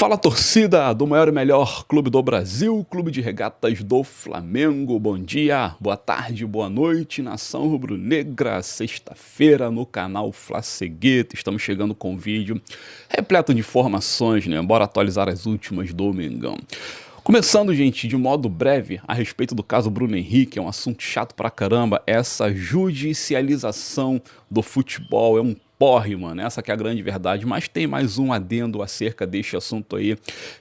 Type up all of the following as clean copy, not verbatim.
Fala, torcida do maior e melhor clube do Brasil, Clube de Regatas do Flamengo. Bom dia, boa tarde, boa noite, nação rubro-negra. Sexta-feira no canal Flacegueta. Estamos chegando com um vídeo repleto de informações, né? Bora atualizar as últimas do Mengão. Começando, gente, de modo breve, a respeito do caso Bruno Henrique, é um assunto chato pra caramba, essa judicialização do futebol é um porre, mano, essa que é a grande verdade, mas tem mais um adendo acerca deste assunto aí,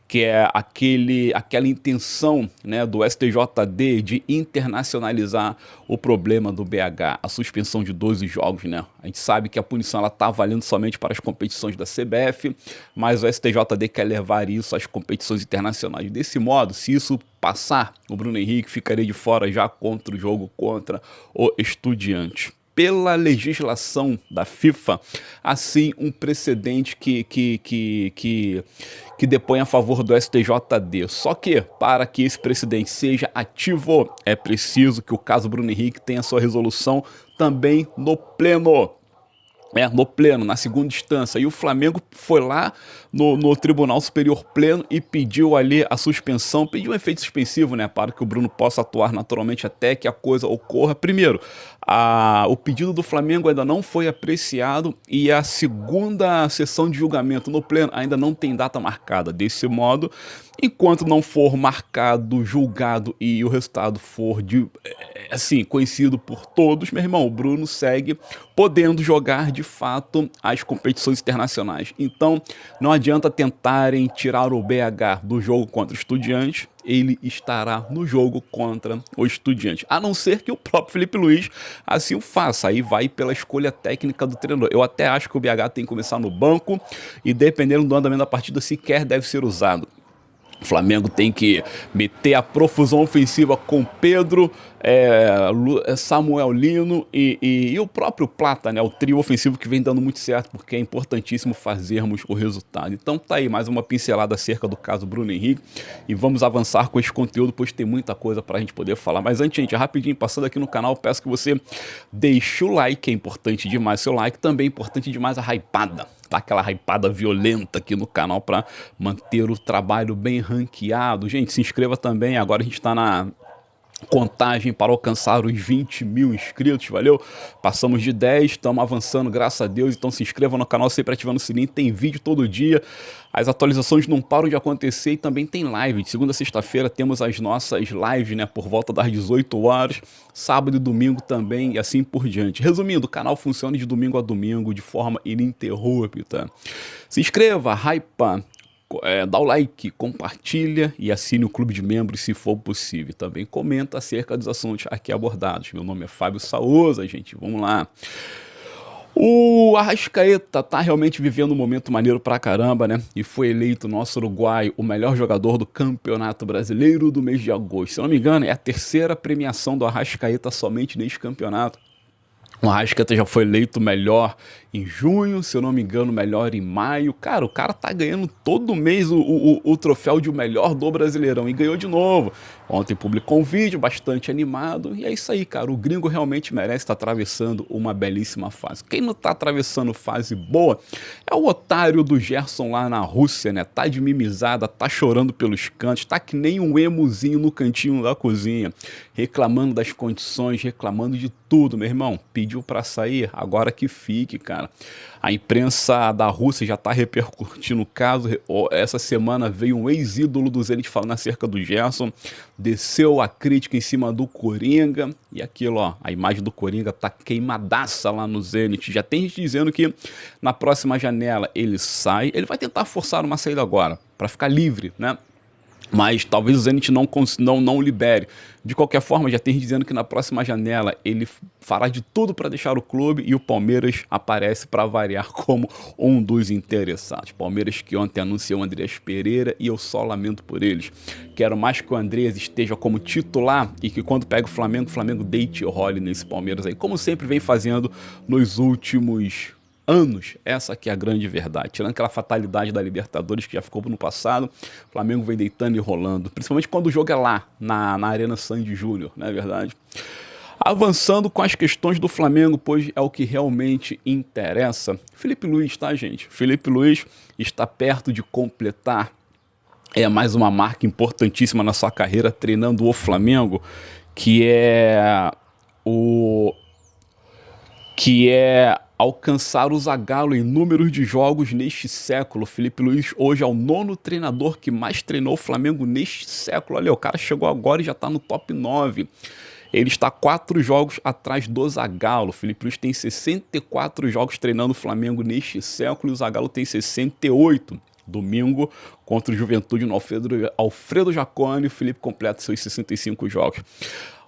que é aquela intenção, né, do STJD de internacionalizar o problema do BH, a suspensão de 12 jogos, né, a gente sabe que a punição ela tá valendo somente para as competições da CBF, mas o STJD quer levar isso às competições internacionais. Desse modo, se isso passar, o Bruno Henrique ficaria de fora já contra o jogo contra o Estudiantes. Pela legislação da FIFA, assim, um precedente que depõe a favor do STJD. Só que, para que esse precedente seja ativo, é preciso que o caso Bruno Henrique tenha sua resolução também no pleno. No pleno, na segunda instância, e o Flamengo foi lá no Tribunal Superior Pleno e pediu ali a suspensão, pediu um efeito suspensivo, né, para que o Bruno possa atuar naturalmente até que a coisa ocorra. Primeiro, o pedido do Flamengo ainda não foi apreciado e a segunda sessão de julgamento no pleno ainda não tem data marcada. Desse modo, enquanto não for marcado, julgado e o resultado for assim, conhecido por todos, meu irmão, o Bruno segue podendo jogar de fato as competições internacionais. Então, não adianta tentarem tirar o BH do jogo contra o Estudiantes, ele estará no jogo contra o Estudiantes, a não ser que o próprio Felipe Luiz assim o faça, aí vai pela escolha técnica do treinador. Eu até acho que o BH tem que começar no banco e dependendo do andamento da partida sequer deve ser usado. O Flamengo tem que meter a profusão ofensiva com Pedro, Samuel Lino e o próprio Plata, né? O trio ofensivo que vem dando muito certo, porque é importantíssimo fazermos o resultado. Então tá aí mais uma pincelada acerca do caso Bruno Henrique e vamos avançar com esse conteúdo, pois tem muita coisa pra gente poder falar. Mas antes, gente, rapidinho, passando aqui no canal, peço que você deixe o like, é importante demais seu like, também é importante demais a hypada. Tá aquela hypada violenta aqui no canal para manter o trabalho bem ranqueado. Gente, se inscreva também, agora a gente está na contagem para alcançar os 20 mil inscritos, valeu? Passamos de 10, estamos avançando, graças a Deus, então se inscreva no canal, sempre ativando o sininho, tem vídeo todo dia, as atualizações não param de acontecer e também tem live, de segunda a sexta-feira temos as nossas lives, né, por volta das 18 horas, sábado e domingo também e assim por diante. Resumindo, o canal funciona de domingo a domingo de forma ininterrupta. Se inscreva, hypa, dá o like, compartilha e assine o clube de membros se for possível. Também comenta acerca dos assuntos aqui abordados. Meu nome é Fábio Souza, gente. Vamos lá. O Arrascaeta tá realmente vivendo um momento maneiro pra caramba, né? E foi eleito nosso uruguaio o melhor jogador do Campeonato Brasileiro do mês de agosto. Se eu não me engano, é a terceira premiação do Arrascaeta somente neste campeonato. O Arrascaeta já foi eleito melhor em junho, se eu não me engano, melhor em maio. Cara, o cara tá ganhando todo mês o troféu de o melhor do Brasileirão e ganhou de novo. Ontem publicou um vídeo bastante animado e é isso aí, cara. O gringo realmente merece estar atravessando uma belíssima fase. Quem não tá atravessando fase boa é o otário do Gerson lá na Rússia, né? Tá de mimizada, tá chorando pelos cantos, tá que nem um emozinho no cantinho da cozinha, reclamando das condições, reclamando de tudo, meu irmão. Pediu pra sair, agora que fique, cara. A imprensa da Rússia já tá repercutindo o caso. Essa semana veio um ex-ídolo do Zenit falando acerca do Gerson, desceu a crítica em cima do Coringa, e aquilo, ó, a imagem do Coringa tá queimadaça lá no Zenit. Já tem gente dizendo que na próxima janela ele sai, ele vai tentar forçar uma saída agora, pra ficar livre, né? Mas talvez o Zenit não libere. De qualquer forma, já tem dizendo que na próxima janela ele fará de tudo para deixar o clube e o Palmeiras aparece para variar como um dos interessados. Palmeiras que ontem anunciou o Andreas Pereira e eu só lamento por eles. Quero mais que o Andreas esteja como titular e que quando pega o Flamengo deite e role nesse Palmeiras aí, como sempre vem fazendo nos últimos anos, essa aqui é a grande verdade. Tirando aquela fatalidade da Libertadores que já ficou no passado, o Flamengo vem deitando e rolando, principalmente quando o jogo é lá, na Arena Sandy Júnior, não é verdade? Avançando com as questões do Flamengo, pois é o que realmente interessa. Felipe Luiz, tá, gente? Felipe Luiz está perto de completar é mais uma marca importantíssima na sua carreira treinando o Flamengo, que é o que é alcançar o Zagallo em números de jogos neste século. Felipe Luiz hoje é o 9º treinador que mais treinou o Flamengo neste século. Olha, o cara chegou agora e já está no top 9. Ele está 4 jogos atrás do Zagallo. Felipe Luiz tem 64 jogos treinando o Flamengo neste século e o Zagallo tem 68. Domingo, contra o Juventude no Alfredo Jaconi, o Felipe completa seus 65 jogos.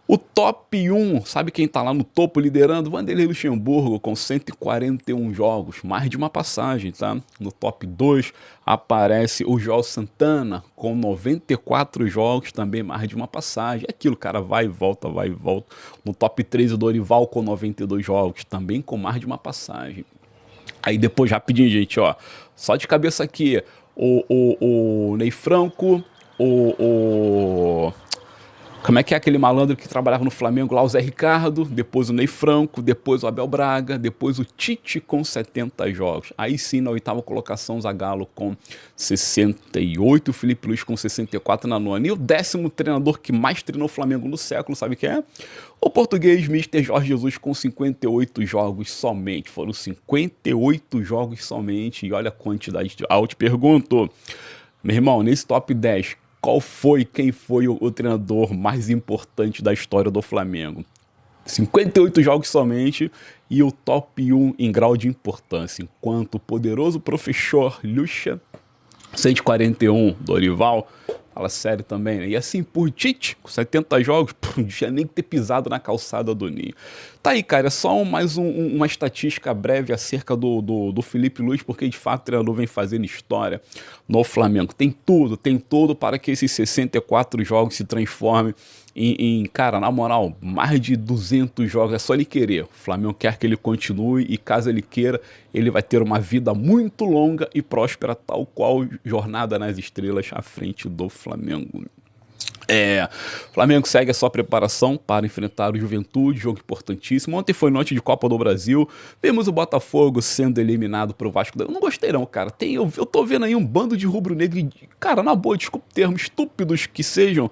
O top 1, sabe quem tá lá no topo liderando? Vanderlei Luxemburgo com 141 jogos, mais de uma passagem, tá? No top 2 aparece o João Santana com 94 jogos, também mais de uma passagem. É aquilo, cara, vai e volta, vai e volta. No top 3 o Dorival com 92 jogos, também com mais de uma passagem. Aí depois, rapidinho, gente, ó, só de cabeça aqui, o Ney Franco, como é que é aquele malandro que trabalhava no Flamengo lá, o Zé Ricardo, depois o Ney Franco, depois o Abel Braga, depois o Tite com 70 jogos. Aí sim, na 8ª colocação, Zagallo com 68, o Felipe Luiz com 64 na 9ª. E o 10º treinador que mais treinou o Flamengo no século, sabe quem é? O português Mister Jorge Jesus com 58 jogos somente. Foram 58 jogos somente. E olha a quantidade de... eu te pergunto, meu irmão, nesse top 10, quem foi o treinador mais importante da história do Flamengo? 58 jogos somente e o top 1 em grau de importância. Enquanto o poderoso professor Lucha, 141, Dorival, fala sério também, né? E assim por Tite, com 70 jogos, não tinha nem que ter pisado na calçada do Ninho. Tá aí, cara, é só uma estatística breve acerca do Felipe Luiz, porque de fato o treinador vem fazendo história no Flamengo. Tem tudo para que esses 64 jogos se transformem cara, na moral, mais de 200 jogos, é só ele querer. O Flamengo quer que ele continue e caso ele queira, ele vai ter uma vida muito longa e próspera, tal qual Jornada nas Estrelas à frente do Flamengo. O Flamengo segue a sua preparação para enfrentar o Juventude, jogo importantíssimo. Ontem foi noite de Copa do Brasil, vimos o Botafogo sendo eliminado pro Vasco. Eu não gostei não, cara. Eu tô vendo aí um bando de rubro-negro, cara, na boa, desculpa o termo, estúpidos que sejam,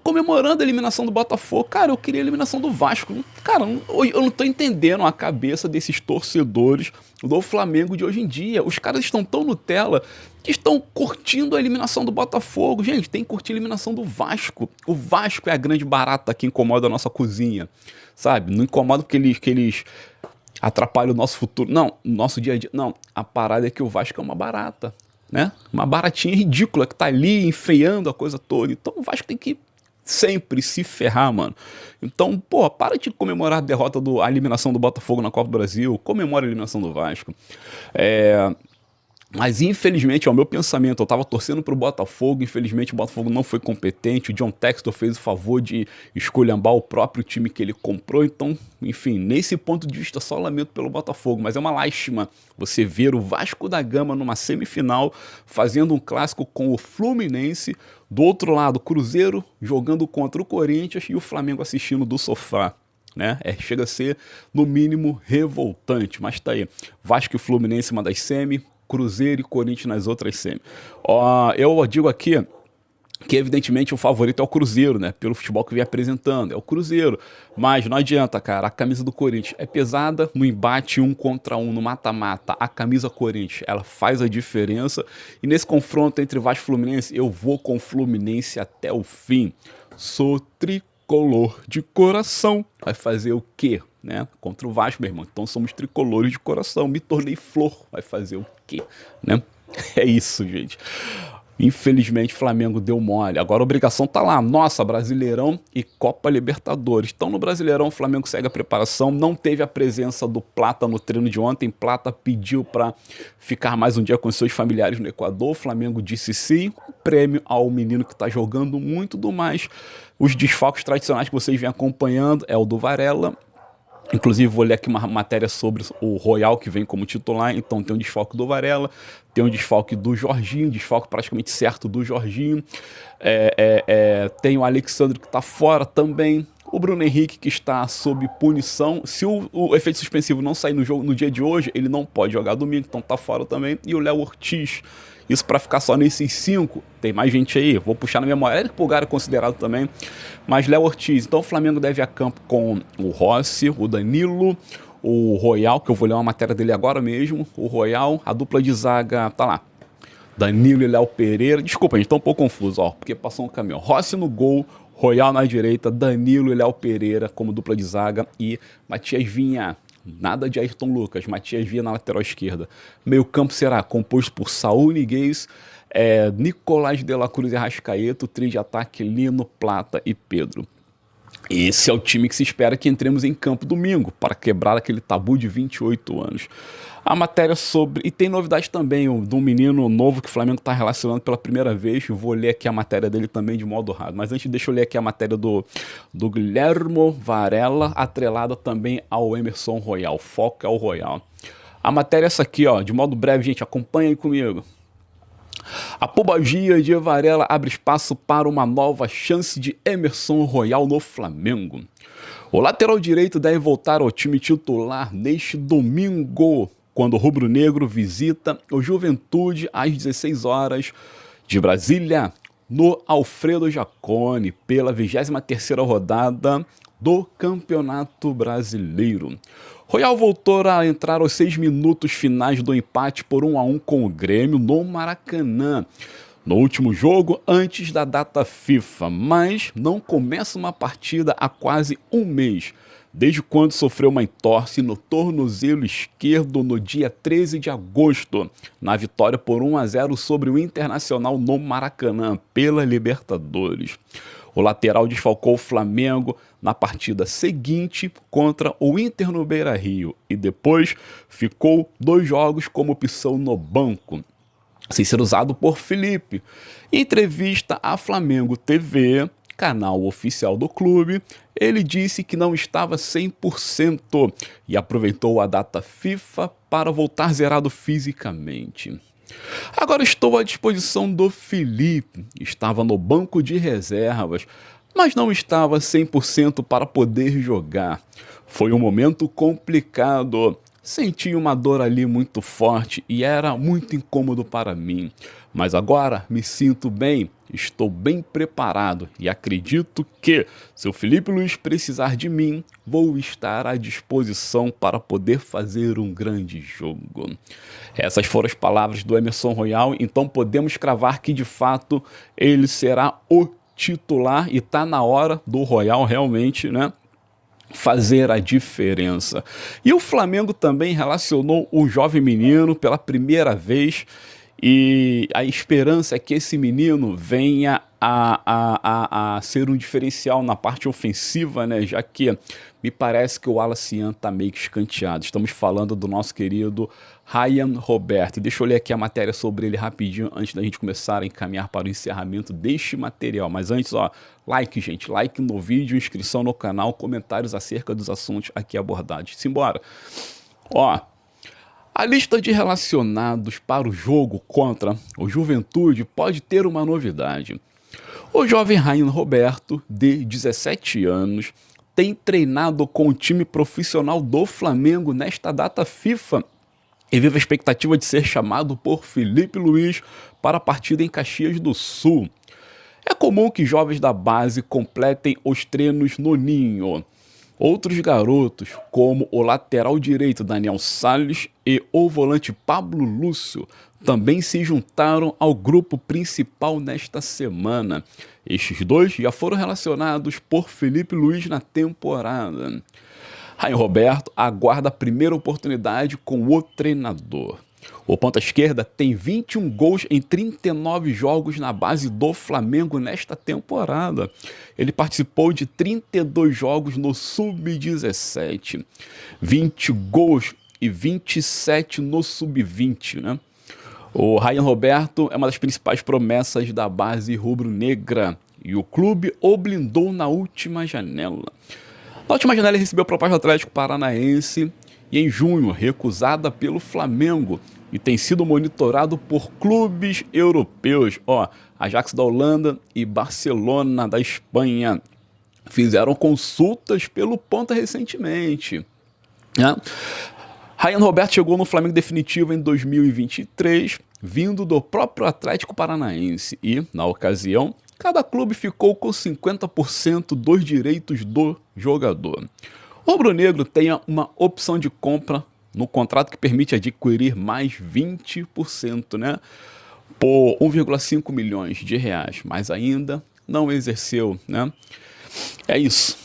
comemorando a eliminação do Botafogo. Cara, eu queria a eliminação do Vasco. Cara, eu não tô entendendo a cabeça desses torcedores do Flamengo de hoje em dia. Os caras estão tão Nutella que estão curtindo a eliminação do Botafogo. Gente, tem que curtir a eliminação do Vasco. O Vasco é a grande barata que incomoda a nossa cozinha, sabe? Não incomoda porque eles atrapalham o nosso futuro. Não, o nosso dia a dia. Não, a parada é que o Vasco é uma barata, né? Uma baratinha ridícula que tá ali enfeiando a coisa toda. Então o Vasco tem que sempre se ferrar, mano. Então, pô, para de comemorar a eliminação do Botafogo na Copa do Brasil. Comemora a eliminação do Vasco. Mas infelizmente, é o meu pensamento, eu tava torcendo pro Botafogo, infelizmente o Botafogo não foi competente, o John Textor fez o favor de esculhambar o próprio time que ele comprou, então, enfim, nesse ponto de vista só lamento pelo Botafogo, mas é uma lástima você ver o Vasco da Gama numa semifinal, fazendo um clássico com o Fluminense, do outro lado, Cruzeiro jogando contra o Corinthians e o Flamengo assistindo do sofá. Né? Chega a ser, no mínimo, revoltante, mas tá aí, Vasco e Fluminense uma das semi, Cruzeiro e Corinthians nas outras semi. Eu digo aqui que evidentemente o favorito é o Cruzeiro, né? Pelo futebol que vem apresentando, é o Cruzeiro. Mas não adianta, cara, a camisa do Corinthians é pesada no embate 1 contra 1, no mata-mata. A camisa Corinthians, ela faz a diferença. E nesse confronto entre Vasco e Fluminense, eu vou com o Fluminense até o fim. Sou tricolor de coração. Vai fazer o quê? Né? Contra o Vasco, meu irmão. Então somos tricolores de coração. Me tornei flor. Vai fazer o quê? Né? É isso, gente. Infelizmente, o Flamengo deu mole. Agora a obrigação tá lá. Nossa, Brasileirão e Copa Libertadores. Então no Brasileirão o Flamengo segue a preparação. Não teve a presença do Plata no treino de ontem. Plata pediu para ficar mais um dia com seus familiares no Equador. O Flamengo disse sim. Prêmio ao menino que tá jogando muito do mais. Os desfalques tradicionais que vocês vêm acompanhando é o do Varela. Inclusive vou ler aqui uma matéria sobre o Royal que vem como titular, então tem um desfalque do Varela, tem um desfalque do Jorginho, desfalque praticamente certo do Jorginho, tem o Alexandre que está fora também, o Bruno Henrique que está sob punição, se o efeito suspensivo não sair no jogo no dia de hoje, ele não pode jogar domingo, então está fora também, e o Léo Ortiz Isso para ficar só nesses 5. Tem mais gente aí, vou puxar na memória. Eric Pulgar é considerado também, mas Léo Ortiz. Então o Flamengo deve ir a campo com o Rossi, o Danilo, o Royal, que eu vou ler uma matéria dele agora mesmo, o Royal, a dupla de zaga, tá lá, Danilo e Léo Pereira. Desculpa, a gente tá um pouco confuso, ó, porque passou um caminhão. Rossi no gol, Royal na direita, Danilo e Léo Pereira como dupla de zaga e Matias Vinha. Nada de Ayrton Lucas, Matias Vinha na lateral esquerda. Meio campo será composto por Saúl Ñíguez, Nicolás de la Cruz e Arrascaeta, trio de ataque Lino, Plata e Pedro. Esse é o time que se espera que entremos em campo domingo, para quebrar aquele tabu de 28 anos. A matéria sobre... E tem novidade também, de um menino novo que o Flamengo está relacionando pela primeira vez. Eu vou ler aqui a matéria dele também de modo rápido. Mas antes, deixa eu ler aqui a matéria do Guilhermo Varela, atrelada também ao Emerson Royal. Foco é o Royal. A matéria é essa aqui, ó, de modo breve, gente. Acompanha aí comigo. A pubalgia de Varela abre espaço para uma nova chance de Emerson Royal no Flamengo. O lateral direito deve voltar ao time titular neste domingo, quando o rubro-negro visita o Juventude às 16 horas de Brasília, no Alfredo Jaconi, pela 23ª rodada do Campeonato Brasileiro. Royal voltou a entrar aos 6 minutos finais do empate por 1-1 com o Grêmio no Maracanã, no último jogo antes da data FIFA, mas não começa uma partida há quase um mês, desde quando sofreu uma entorse no tornozelo esquerdo no dia 13 de agosto, na vitória por 1-0 sobre o Internacional no Maracanã, pela Libertadores. O lateral desfalcou o Flamengo na partida seguinte contra o Inter no Beira-Rio e depois ficou 2 jogos como opção no banco, sem ser usado por Felipe. Em entrevista à Flamengo TV, canal oficial do clube, ele disse que não estava 100% e aproveitou a data FIFA para voltar zerado fisicamente. Agora estou à disposição do Felipe. Estava no banco de reservas, mas não estava 100% para poder jogar. Foi um momento complicado. Senti uma dor ali muito forte e era muito incômodo para mim. Mas agora me sinto bem, estou bem preparado e acredito que, se o Felipe Luiz precisar de mim, vou estar à disposição para poder fazer um grande jogo. Essas foram as palavras do Emerson Royal, então podemos cravar que de fato ele será o titular e está na hora do Royal realmente, né, fazer a diferença. E o Flamengo também relacionou o jovem menino pela primeira vez e a esperança é que esse menino venha a ser um diferencial na parte ofensiva, né? Já que me parece que o Alacian está meio que escanteado. Estamos falando do nosso querido Ryan Roberto. Deixa eu ler aqui a matéria sobre ele rapidinho antes da gente começar a encaminhar para o encerramento deste material. Mas antes, ó, like, gente, like no vídeo, inscrição no canal, comentários acerca dos assuntos aqui abordados. Simbora! Ó, a lista de relacionados para o jogo contra o Juventude pode ter uma novidade. O jovem Ryan Roberto, de 17 anos, tem treinado com o time profissional do Flamengo nesta data FIFA e vive a expectativa de ser chamado por Felipe Luiz para a partida em Caxias do Sul. É comum que jovens da base completem os treinos no ninho. Outros garotos, como o lateral direito Daniel Salles e o volante Pablo Lúcio, também se juntaram ao grupo principal nesta semana. Estes dois já foram relacionados por Felipe Luiz na temporada. Ryan Roberto aguarda a primeira oportunidade com o treinador. O ponta-esquerda tem 21 gols em 39 jogos na base do Flamengo nesta temporada. Ele participou de 32 jogos no Sub-17, 20 gols e 27 no Sub-20, né? O Ryan Roberto é uma das principais promessas da base rubro-negra e o clube o blindou na última janela. Na última janela ele recebeu a proposta do Atlético Paranaense e em junho recusada pelo Flamengo e tem sido monitorado por clubes europeus. Ó, Ajax da Holanda e Barcelona da Espanha fizeram consultas pelo ponta recentemente, né? Ryan Roberto chegou no Flamengo definitivo em 2023 vindo do próprio Atlético Paranaense e, na ocasião, cada clube ficou com 50% dos direitos do jogador. O rubro-negro tem uma opção de compra no contrato que permite adquirir mais 20%, né? Por 1,5 milhões de reais, mas ainda não exerceu, né? É isso.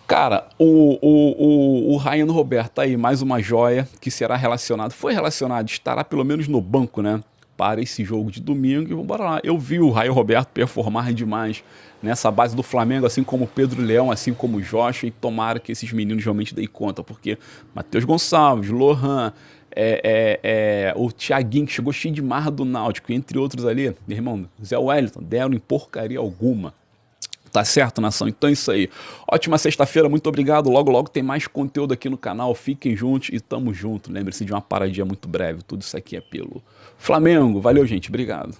Cara, o Ryan Roberto aí, mais uma joia que será relacionado, foi relacionado, estará pelo menos no banco, né? Para esse jogo de domingo e vamos lá. Eu vi o Ryan Roberto performar demais nessa base do Flamengo, assim como o Pedro Leão, assim como o Joshua, e tomara que esses meninos realmente deem conta, porque Matheus Gonçalves, Lohan, o Thiaguinho, que chegou cheio de marra do Náutico, entre outros ali, meu irmão, Zé Wellington, deram em porcaria alguma. Tá certo, nação? Então é isso aí. Ótima sexta-feira, muito obrigado. Logo, logo tem mais conteúdo aqui no canal. Fiquem juntos e tamo junto. Lembre-se de uma paradinha muito breve. Tudo isso aqui é pelo Flamengo. Valeu, gente. Obrigado.